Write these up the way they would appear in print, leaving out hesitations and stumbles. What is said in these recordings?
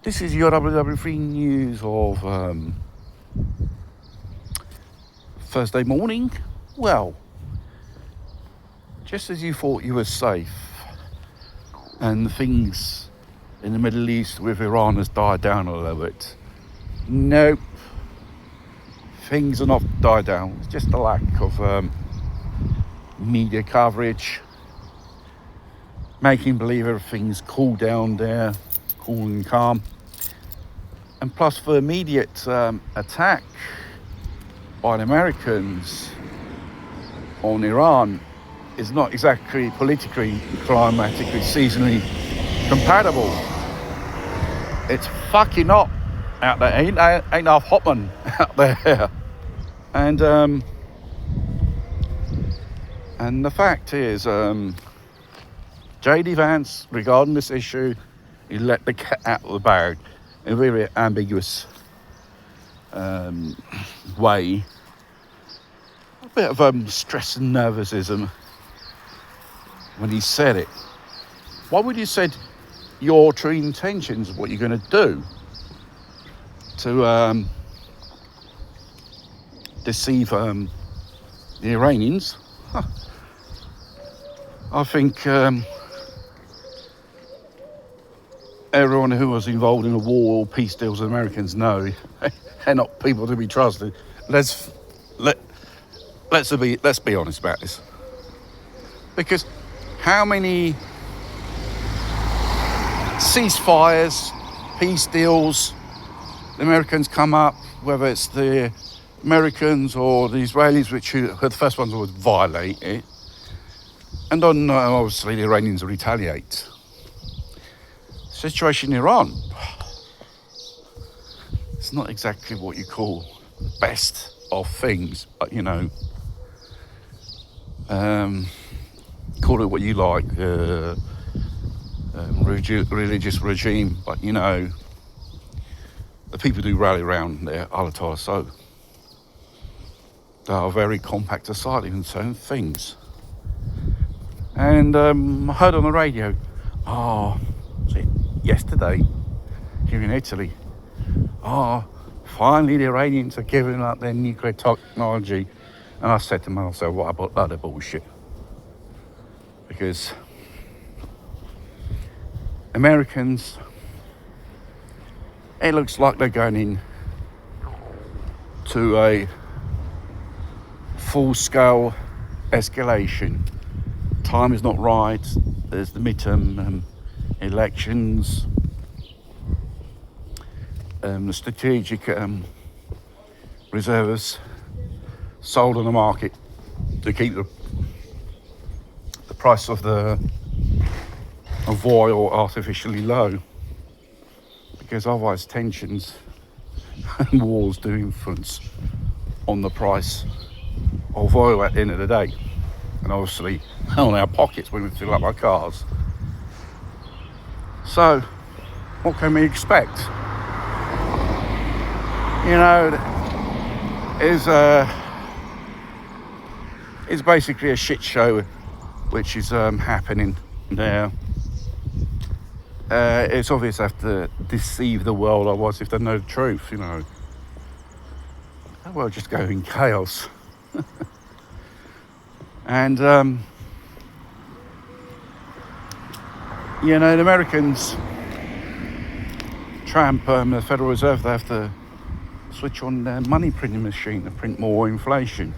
This is your WW3 news of Thursday morning. Well, just as you thought you were safe and things in the Middle East with Iran has died down a little bit, nope, things are not died down. It's just a lack of media coverage, making believe everything's cool down there, cool and calm. And plus, the immediate attack by the Americans on Iran is not exactly politically, climatically, seasonally compatible. It's fucking hot out there. Ain't enough hotman out there. And the fact is, J.D. Vance, regarding this issue, he let the cat out of the bag in a very ambiguous way. A bit of stress and nervousism when he said it. Why would you said your true intentions, what you're going to do to deceive the Iranians? I think everyone who was involved in a war or peace deals with Americans know they're not people to be trusted. Let's be honest about this. Because how many ceasefires, peace deals, the Americans come up, whether it's the Americans or the Israelis, which are the first ones who would violate it, and then obviously the Iranians retaliate. Situation in Iran, it's not exactly what you call the best of things, but call it what you like, religious regime, but the people do rally around their Ayatollah, so they are a very compact society in certain things. And I heard on the radio, yesterday here in Italy, finally the Iranians are giving up their nuclear technology. And I said to myself, what about other bullshit? Because Americans, it looks like they're going in to a full-scale escalation. Time is not right. There's the midterm elections, the strategic reserves sold on the market to keep the price of oil artificially low, because otherwise tensions and wars do influence on the price of oil at the end of the day, and obviously on our pockets when we fill up our cars. So, what can we expect? It's basically a shit show which is happening there. It's obvious they have to deceive the world, otherwise if they know the truth, the world just go in chaos. And the Americans, Trump, the Federal Reserve, they have to switch on their money printing machine to print more inflation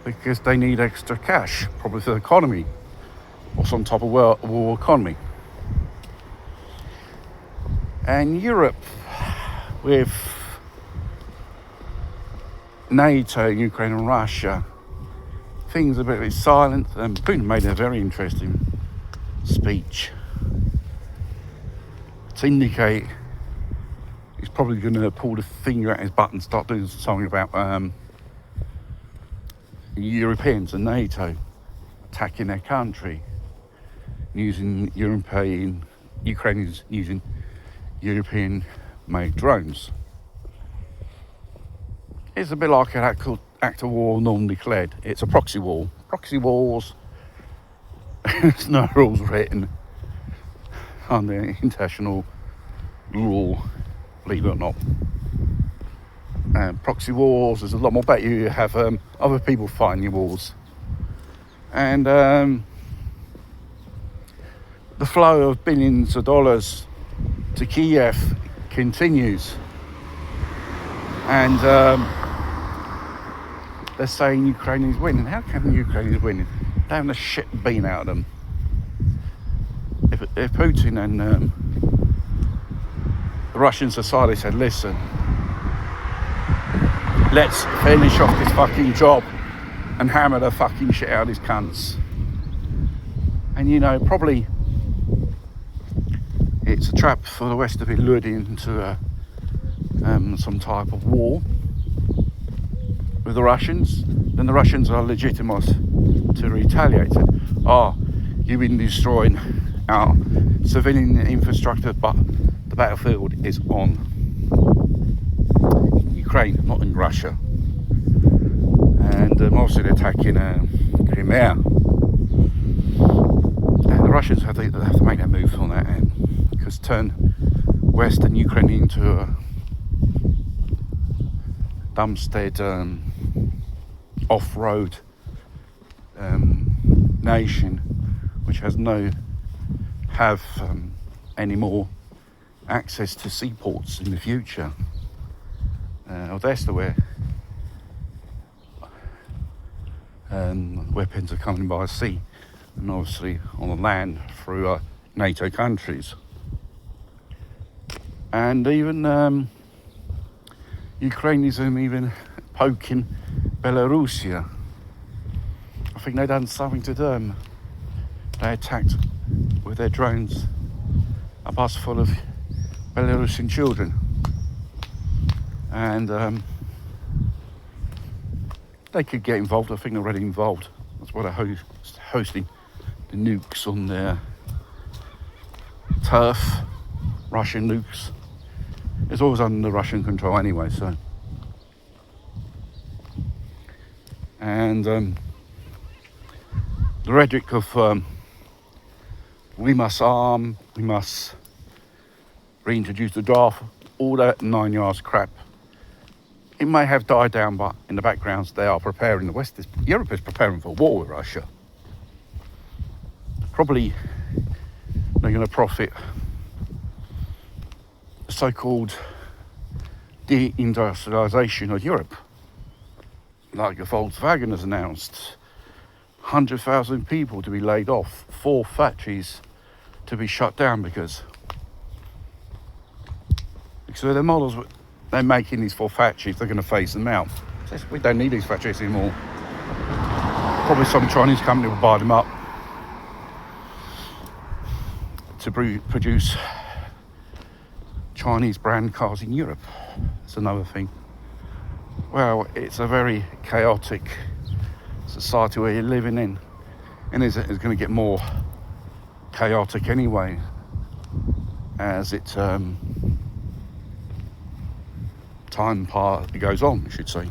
because they need extra cash, probably for the economy or some type of war economy. And Europe, with NATO, Ukraine and Russia, things are a bit silent. Putin made a very interesting speech to indicate he's probably going to pull the finger out his butt and start doing something about Europeans and NATO attacking their country, using Ukraine is using European-made drones. It's a bit like an act of war normally declared. It's a proxy war. Proxy wars, there's no rules written on the international law, believe it or not. Proxy wars, there's a lot more better. You have other people fighting your wars. And the flow of billions of dollars to Kiev continues. And they're saying Ukraine is winning. How come Ukraine is winning? They haven't a shit bean out of them. If Putin and the Russians decided, said, listen, let's finish off this fucking job and hammer the fucking shit out of these cunts. And you know, probably it's a trap for the West to be lured into some type of war with the Russians. Then the Russians are legitimate to retaliate. You've been destroying our civilian infrastructure, but the battlefield is on Ukraine, not in Russia. And obviously they're attacking Crimea. And the Russians have to make that move on that end, because turn Western Ukraine into a dumpstead off-road nation, which has any more access to seaports in the future. Odessa, where weapons are coming by sea, and obviously on the land through NATO countries. And even Ukraine is even poking Belarusia. I think they've done something to them. They attacked with their drones a bus full of Belarusian children. And they could get involved. I think they're already involved. That's why they're hosting the nukes on their turf, Russian nukes. It's always under Russian control anyway, so. And the rhetoric of we must arm, we must reintroduce the draft, all that 9 yards crap. It may have died down, but in the background they are preparing. Europe is preparing for war with Russia. Probably they're going to profit the so-called deindustrialization of Europe. Like Volkswagen has announced 100,000 people to be laid off, 4 factories to be shut down because the models they're making, these 4 factories, they're going to phase them out. We don't need these factories anymore. Probably some Chinese company will buy them up to produce Chinese brand cars in Europe. That's another thing. Well, it's a very chaotic society we're living in, and it's going to get more chaotic anyway as it time goes on, I should say.